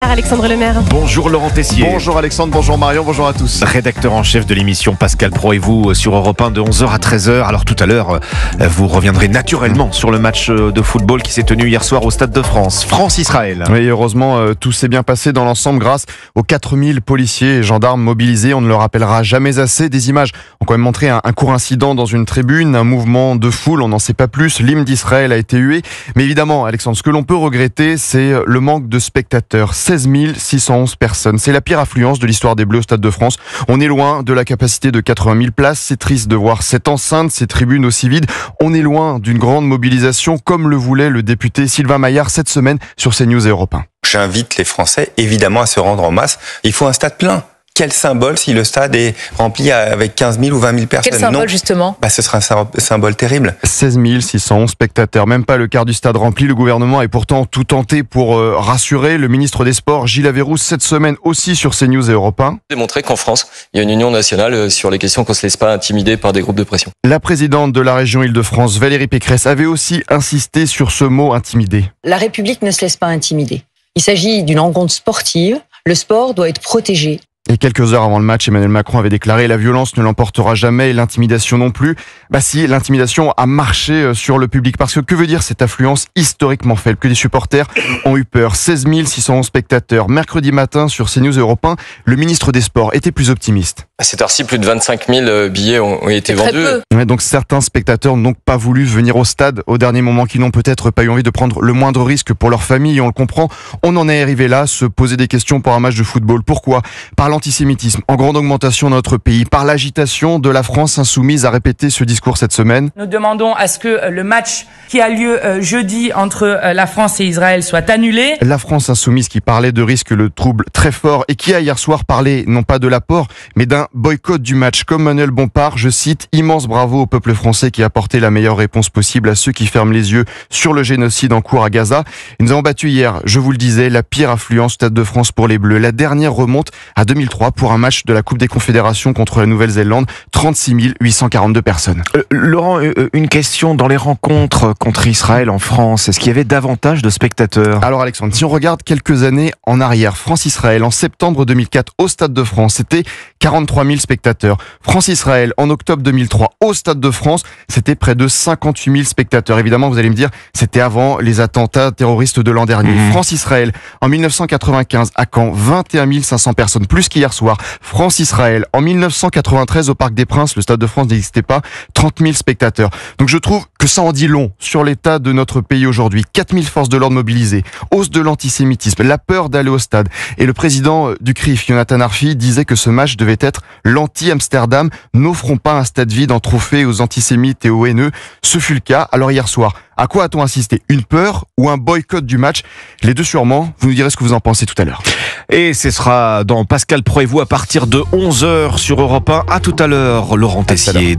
Alexandre Lemaire. Bonjour Laurent Tessier. Bonjour Alexandre, bonjour Marion, bonjour à tous. Rédacteur en chef de l'émission Pascal Pro et vous sur Europe 1 de 11h à 13h. Alors tout à l'heure, vous reviendrez naturellement sur le match de football qui s'est tenu hier soir au Stade de France. France-Israël. Oui, heureusement, tout s'est bien passé dans l'ensemble grâce aux 4000 policiers et gendarmes mobilisés. On ne le rappellera jamais assez. Des images ont quand même montré un court incident dans une tribune, un mouvement de foule, on n'en sait pas plus. L'hymne d'Israël a été hué. Mais évidemment, Alexandre, ce que l'on peut regretter, c'est le manque de spectateurs. 16 611 personnes. C'est la pire affluence de l'histoire des Bleus au Stade de France. On est loin de la capacité de 80 000 places. C'est triste de voir cette enceinte, ces tribunes aussi vides. On est loin d'une grande mobilisation comme le voulait le député Sylvain Maillard cette semaine sur CNews et Europe 1. J'invite les Français évidemment à se rendre en masse. Il faut un stade plein. Quel symbole si le stade est rempli avec 15 000 ou 20 000 personnes? Quel symbole non. justement? Ce sera un symbole terrible. 16 611 spectateurs, même pas le quart du stade rempli. Le gouvernement est pourtant tout tenté pour rassurer. Le ministre des Sports, Gilles Averroux, cette semaine aussi sur CNews et Europe 1. Démontrer qu'en France, il y a une union nationale sur les questions qu'on ne se laisse pas intimider par des groupes de pression. La présidente de la région Île-de-France, Valérie Pécresse, avait aussi insisté sur ce mot intimider. La République ne se laisse pas intimider. Il s'agit d'une rencontre sportive. Le sport doit être protégé. Et quelques heures avant le match, Emmanuel Macron avait déclaré « La violence ne l'emportera jamais et l'intimidation non plus ». Bah si, l'intimidation a marché sur le public. Parce que veut dire cette affluence historiquement faible? Que les supporters ont eu peur. 16 611 spectateurs. Mercredi matin sur CNews Europe 1, le ministre des Sports était plus optimiste. À cette heure-ci, plus de 25 000 billets ont été vendus. Ouais, donc certains spectateurs n'ont donc pas voulu venir au stade au dernier moment, qui n'ont peut-être pas eu envie de prendre le moindre risque pour leur famille. Et on le comprend, on en est arrivé là, se poser des questions pour un match de football. Pourquoi? Par l'antisémitisme en grande augmentation dans notre pays, par l'agitation de la France insoumise à répéter ce discours cette semaine. Nous demandons à ce que le match qui a lieu jeudi entre la France et Israël soit annulé. La France insoumise qui parlait de risque le trouble très fort et qui a hier soir parlé non pas de l'apport mais d'un boycott du match. Comme Manuel Bompard, je cite, « Immense bravo au peuple français qui a apporté la meilleure réponse possible à ceux qui ferment les yeux sur le génocide en cours à Gaza ». Et nous avons battu hier, je vous le disais, la pire affluence Stade de France pour les Bleus. La dernière remonte à 2003 pour un match de la Coupe des Confédérations contre la Nouvelle-Zélande, 36 842 personnes. Laurent, une question dans les rencontres contre Israël en France. Est-ce qu'il y avait davantage de spectateurs? Alors Alexandre, si on regarde quelques années en arrière, France-Israël en septembre 2004 au Stade de France, c'était 43 000 spectateurs. France-Israël en octobre 2003 au Stade de France, c'était près de 58 000 spectateurs. Évidemment, vous allez me dire, c'était avant les attentats terroristes de l'an dernier. France-Israël en 1995 à Caen, 21 500 personnes, plus qu'hier soir. France-Israël en 1993 au Parc des Princes, le Stade de France n'existait pas, 30 000 spectateurs. Donc je trouve que ça en dit long sur l'état de notre pays aujourd'hui. 4 000 forces de l'ordre mobilisées, hausse de l'antisémitisme, la peur d'aller au stade. Et le président du CRIF, Jonathan Arfi, disait que ce match devait être l'anti-Amsterdam. N'offrons pas un stade vide en trophée aux antisémites et aux haineux. Ce fut le cas. Alors hier soir, à quoi a-t-on assisté? Une peur ou un boycott du match? Les deux sûrement. Vous nous direz ce que vous en pensez tout à l'heure. Et ce sera dans Pascal Pro et vous à partir de 11h sur Europe 1. À tout à l'heure, Laurent Tessier.